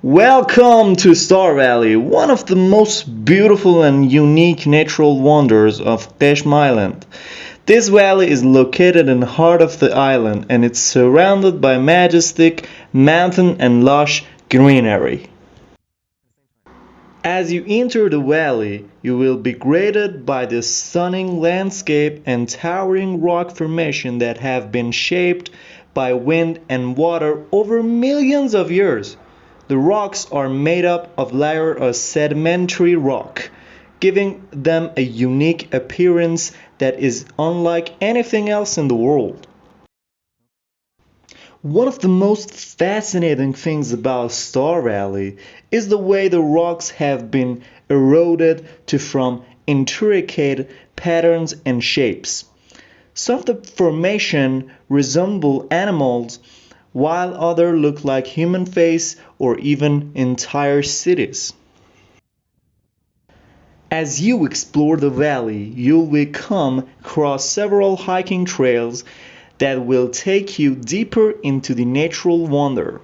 Welcome to Star Valley, one of the most beautiful and unique natural wonders of Qeshm Island. This valley is located in the heart of the island and it's surrounded by majestic mountain and lush greenery. As you enter the valley, you will be greeted by the stunning landscape and towering rock formation that have been shaped by wind and water over millions of years. The rocks are made up of layers of sedimentary rock, giving them a unique appearance that is unlike anything else in the world. One of the most fascinating things about Star Valley is the way the rocks have been eroded to form intricate patterns and shapes. Some of the formation resemble animals, while others look like human face or even entire cities. As you explore the valley, you will come across several hiking trails that will take you deeper into the natural wonder.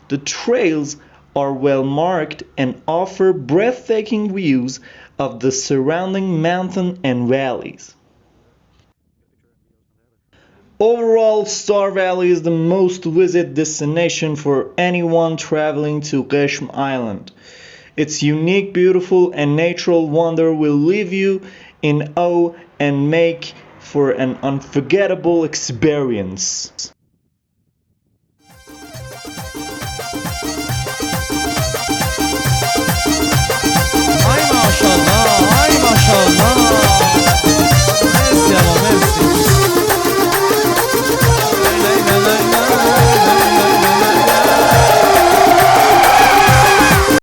The trails are well marked and offer breathtaking views of the surrounding mountains and valleys. Overall, Star Valley is the most visited destination for anyone traveling to Qeshm Island. Its unique, beautiful, and natural wonder will leave you in awe and make for an unforgettable experience.